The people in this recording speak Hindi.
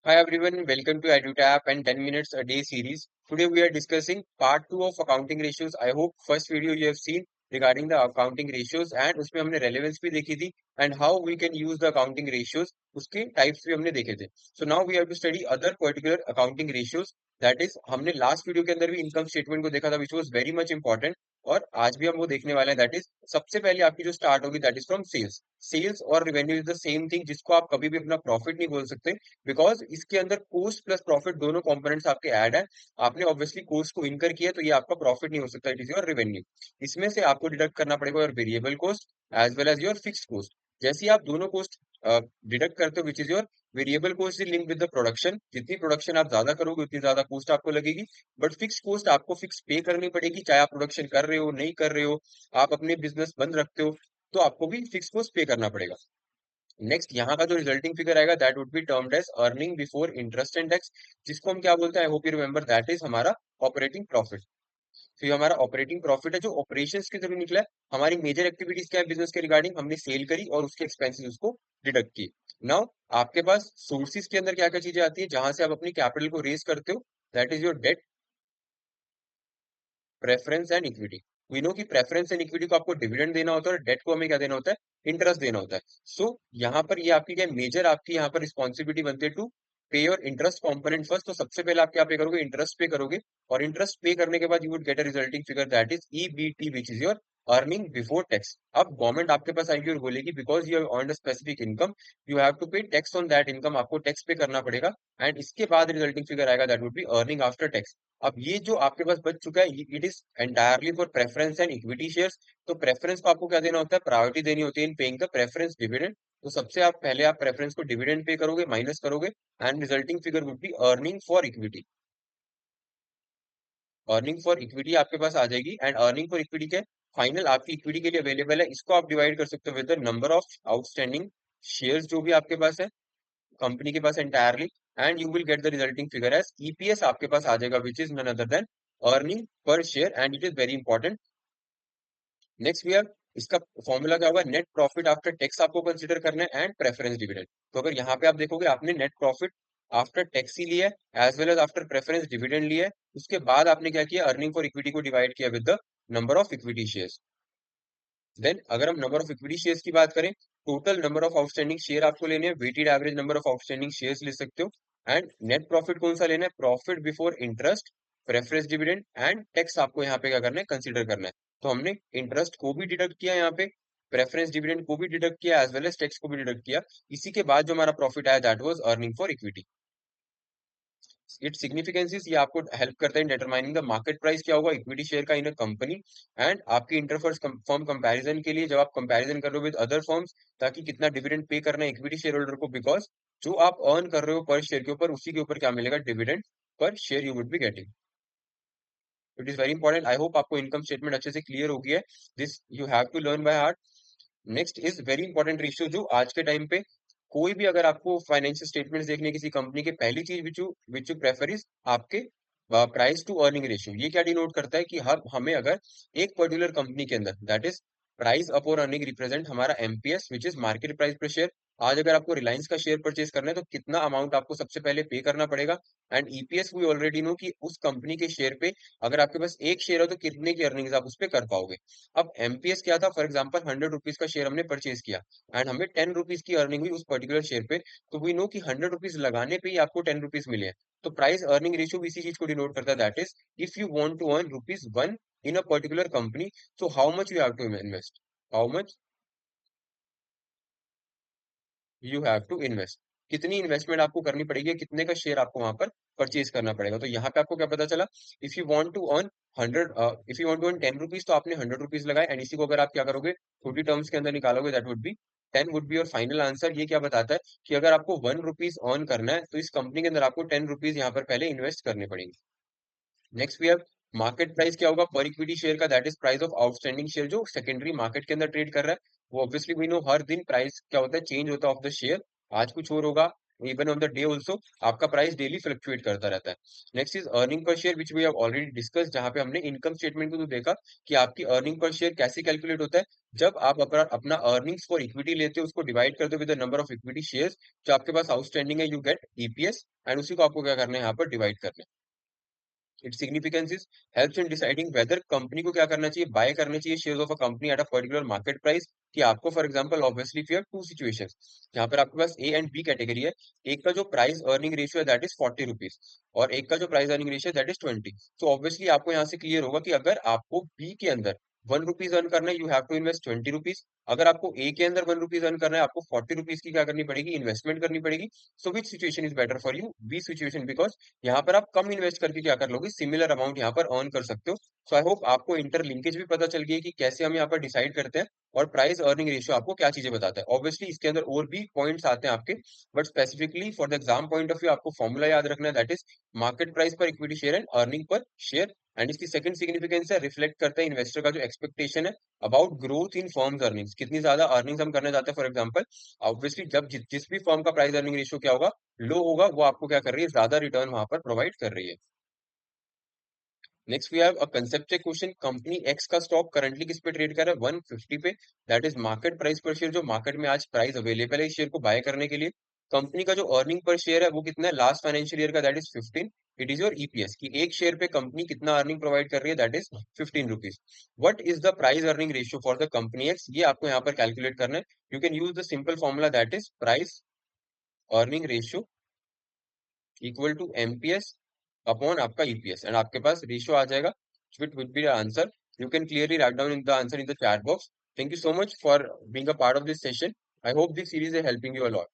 Hi everyone, welcome to EduTap and 10 minutes a day series. Today we are discussing part 2 of accounting ratios. I hope first video you have seen regarding the accounting ratios and उसमें हमने relevance भी देखी थी and how we can use the accounting ratios. उसके types भी हमने देखे थे. So now we have to study other particular accounting ratios. That is हमने last video के अंदर भी income statement को देखा था which was very much important. और आज भी हम वो देखने वाले हैं दैट इज सबसे पहले आपकी जो स्टार्ट होगी that is from sales. Sales और revenue is the same thing जिसको आप कभी भी अपना प्रॉफिट नहीं बोल सकते बिकॉज इसके अंदर कॉस्ट प्लस प्रॉफिट दोनों कंपोनेंट्स आपके ऐड है. आपने ऑब्वियसली कॉस्ट को इनकर किया तो ये आपका प्रॉफिट नहीं हो सकता, इट इज योर रेवेन्यू. इसमें से आपको डिडक्ट करना पड़ेगा your variable cost as well as your fix cost. जैसे ही आप दोनों कॉस्ट डिडक्ट करते हो which is your variable cost is link with the production. जितनी प्रोडक्शन आप ज्यादा करोगे उतनी ज्यादा कॉस्ट आपको लगेगी. बट फिक्स कॉस्ट आपको फिक्स पे करनी पड़ेगी चाहे आप प्रोडक्शन कर रहे हो नहीं कर रहे हो, आप अपने बिजनेस बंद रखते हो तो आपको भी फिक्स कॉस्ट पे करना पड़ेगा. नेक्स्ट यहाँ का जो रिजल्टिंग फिगर आएगा that would be termed as earning before interest and tax, जिसको हम क्या बोलते हैं, I hope you remember, that is हमारा ऑपरेटिंग प्रॉफिट. तो ये हमारा ऑपरेटिंग प्रॉफिट है जो ऑपरेशंस के थ्रू निकला है. हमारी मेजर एक्टिविटीज क्या है बिजनेस के रिगार्डिंग, हमने सेल करी और उसके एक्सपेंसेस उसको डिडक्ट किए. नाउ आपके पास सोर्सेज के अंदर क्या क्या चीजें आती है जहां से आप अपनी कैपिटल को रेज करते हो, that is your debt, preference and equity. We know कि प्रेफरेंस एंड इक्विटी को आपको डिविडेंड देना होता है और डेट को हमें क्या देना होता है, इंटरेस्ट देना होता है. सो यहाँ पर ये आपकी क्या मेजर आपकी यहाँ पर रिस्पॉन्सिबिलिटी बनती है टू पे योर इंटरेस्ट कॉम्पोनेंट फर्स्ट. तो सबसे पहले आप क्या पे करोगे, इंटरेस्ट पे करोगे. और इंटरेस्ट पे करने के बाद you would get a resulting figure that is EBT which is your earning before tax. अब गवर्नमेंट आपके पास आएगी और बोलेगी because you have earned a specific income you have to pay tax on that income, आपको टैक्स पे करना पड़ेगा. एंड इसके बाद रिजल्टिंग फिगर आएगा that would be earning after tax. अब ये जो आपके पास बच चुका है it is entirely for preference and equity shares. तो प्रेफरेंस को आपको क्या देना होता है, प्रायोरिटी देनी होती है इन पेइंग द प्रेफरेंस डिविडेंड. तो सबसे आप पहले आप प्रेफरेंस को डिविडेंड पे करोगे, माइनस करोगे and resulting figure would be earning for equity. Earning for equity आपके पास आ जाएगी एंड अर्निंग फॉर इक्विटी के फाइनल आपकी इक्विटी के लिए अवेलेबल है. इसको आप डिवाइड कर सकते हो with the number of outstanding shares जो भी आपके पास है कंपनी के पास entirely. And you will get the resulting figure as EPS आपके पास आ जाएगा which is none other than earning per share and it is very important. Next we have इसका फॉर्मूला क्या होगा, नेट प्रॉफिट आफ्टर टैक्स आपको कंसीडर करना है एंड प्रेफरेंस डिविडेंड. तो अगर यहाँ पे आप देखोगे आपने नेट प्रॉफिट आफ्टर टैक्स ही लिया है as well as after preference dividend लिया है. उसके बाद आपने क्या किया, अर्निंग फॉर इक्विटी को डिवाइड किया with the number of equity shares. Then अगर हम नंबर ऑफ इक्विटी शेयर्स की बात करें, total number of outstanding share आपको लेने हैं, weighted average number of outstanding shares ले सकते हो. एंड नेट प्रॉफिट कौन सा लेना है, profit before interest, preference dividend and tax आपको यहाँ पे क्या करना है, कंसिडर करना है. तो हमने इंटरेस्ट को भी डिडक्ट किया यहाँ पे, प्रेफरेंस डिविडेंड को भी डिडक्ट किया एज वेल एज टैक्स को भी डिडक्ट किया. इसी के बाद जो हमारा प्रॉफिट आया that was earning for equity. It's significances ये आपको हेल्प करता है in determining the market price क्या होगा इक्विटी शेयर का इन अ कंपनी. एंड आपकी इंटरफर्स फर्म कंपैरिजन के लिए जब आप कंपैरिजन कर रहे हो विद अदर फर्म्स ताकि कितना डिविडेंड पे करना है इक्विटी शेयर होल्डर को, बिकॉज जो आप अर्न कर रहे हो पर शेयर के ऊपर उसी के ऊपर क्या मिलेगा, dividend per share you would be getting. It is very important. I hope आपको इनकम स्टेटमेंट अच्छे से क्लियर हो गया है. This you have to learn by heart. Next is very important ratio जो आज के टाइम पे कोई भी अगर आपको फाइनेंशियल स्टेटमेंट्स देखने किसी कंपनी के, पहली चीज विच यू प्रेफर इज आपके प्राइस टू अर्निंग रेशियो. ये क्या डिनोट करता है कि हमें अगर एक पर्टिकुलर कंपनी के अंदर that is price upon earning represent हमारा MPS which is market price per share. आज अगर आपको रिलायंस का शेयर परचेज करना है तो कितना अमाउंट आपको सबसे पहले पे करना पड़ेगा. And EPS we already know कि उस कंपनी के शेयर पे अगर आपके पास एक शेयर हो तो कितने की अर्निंग्स आप उस पर कर पाओगे. अब एमपीएस क्या था, फॉर एग्जांपल 100 रुपीज का शेयर हमने परचेज किया एंड हमें 10 रुपीज की अर्निंग हुई उस पर्टिकुलर शेयर पे. तो वी नो कि 100 रुपीज लगाने पे ही आपको 10 रुपीज मिले हैं. तो प्राइस अर्निंग रेशियो भी इसी चीज को डिनोट करता है that is if you want to earn rupees 1 in a particular company so how much you have to invest, how much you have to invest, कितनी इन्वेस्टमेंट आपको करनी पड़ेगी, कितने का शेयर आपको वहां पर परचेज करना पड़ेगा. तो यहाँ पे आपको क्या पता चला, if you want to earn 100, if you want to earn 10 rupees तो आपने 100 रुपीज लगाए. एंड इसी को अगर आप क्या करोगे छोटी टर्म्स के अंदर निकालोगे that would B 10 would be your final answer. ये क्या बताता है कि अगर आपको 1 रुपीज अर्न करना है तो इस कंपनी के अंदर आपको 10 रुपीज यहाँ पर पहले इन्वेस्ट करने पड़ेंगे. Next we have market price क्या होगा पर इक्विटी शेयर का, that is price of outstanding share जो सेकेंडरी मार्केट के अंदर ट्रेड कर रहा है. वो ऑब्वियसली वी नो हर दिन प्राइस क्या होता है, चेंज होता है ऑफ द शेयर. आज कुछ और होगा even on the day also आपका प्राइस डेली फ्लक्चुएट करता रहता है। Next is earning per share which we have already discuss, जहां पे हमने इनकम स्टेटमेंट को तो देखा कि आपकी अर्निंग पर शेयर कैसे कैलकुलेट होता है। जब आप अपना अर्निंग्स फॉर इक्विटी लेते हो, उसको डिवाइड करते हो with the number of equity shares जो आपके पास आउटस्टैंडिंग है, यू गेट ईपीएस, एंड उसी को आपको क्या करना है, यहाँ पर डिवाइड करना है। Its significance is helps in deciding whether company को क्या करना चाहिए, बाय करना चाहिए shares of a company at a particular market price. कि आपको for example obviously if you have two situations, जहां पर आपके पास ए एंड बी कैटेगरी है, एक का जो प्राइस अर्निंग रेशियो है दैट इज 40 रुपीज, और एक का जो प्राइस अर्निंग रेशियो है दैट इज 20। तो ऑब्वियसली आपको यहाँ से क्लियर होगा कि अगर आपको बी के अंदर 1 रुपीज अर्न करना है, you have to invest 20 rupees. अगर आपको ए के अंदर 1 रुपीज अर्न करना है, आपको 40 रुपीज की क्या करनी पड़ेगी, इन्वेस्टमेंट करनी पड़ेगी। So which situation is better for you, B situation, because यहाँ पर आप कम इन्वेस्ट करके क्या कर लोगे, सिमिलर अमाउंट यहाँ पर अर्न कर सकते हो। सो आई होप आपको इंटरलिंकेज भी पता चल गई है कि कैसे हम यहाँ पर डिसाइड करते हैं, और प्राइस अर्निंग रेशियो आपको क्या चीजें बताता है। ऑब्वियसली इसके अंदर और भी पॉइंट्स आते हैं आपके, but specifically for the exam point of view आपको फॉर्मूला याद रखना है, दैट इज मार्केट प्राइस पर equity share and earning per share. And इसकी सेकंड सिग्निफिकेंस है, रिफ्लेक्ट करता है इन्वेस्टर का जो एक्सपेक्टेशन है about growth in firms earnings, कितनी ज्यादा अर्निंग्स हम करने जाते हैं। फॉर एग्जांपल ऑब्वियसली जब जिस भी फर्म का प्राइस अर्निंग रेशियो क्या होगा, लो होगा, वो आपको क्या कर रही है, ज्यादा रिटर्न वहां पर प्रोवाइड कर रही है। Next we have a concept question, company X का स्टॉक करंटली किस पे ट्रेड कर रहा है, 150 पे, that is market price per share, जो मार्केट में आज प्राइस अवेलेबल है इस शेयर को बाय करने के लिए। कंपनी का जो अर्निंग पर शेयर है वो कितना है लास्ट फाइनेंशियल ईयर का, that is 15। It is your EPS, कि एक शेयर पे कंपनी कितना अर्निंग प्रोवाइड कर रही है, that is 15 rupees. What is the price earning ratio for the company X, ये आपको यहाँ पर कैलकुलेट करना है। You can use the simple formula, that is price earning ratio equal to MPS upon आपका ईपीएस, एंड आपके पास रेशियो आ जाएगा, which would be the answer. You can clearly write down in the answer in the chat box. Thank you so much for being a part of this session. I hope this series is helping you a lot.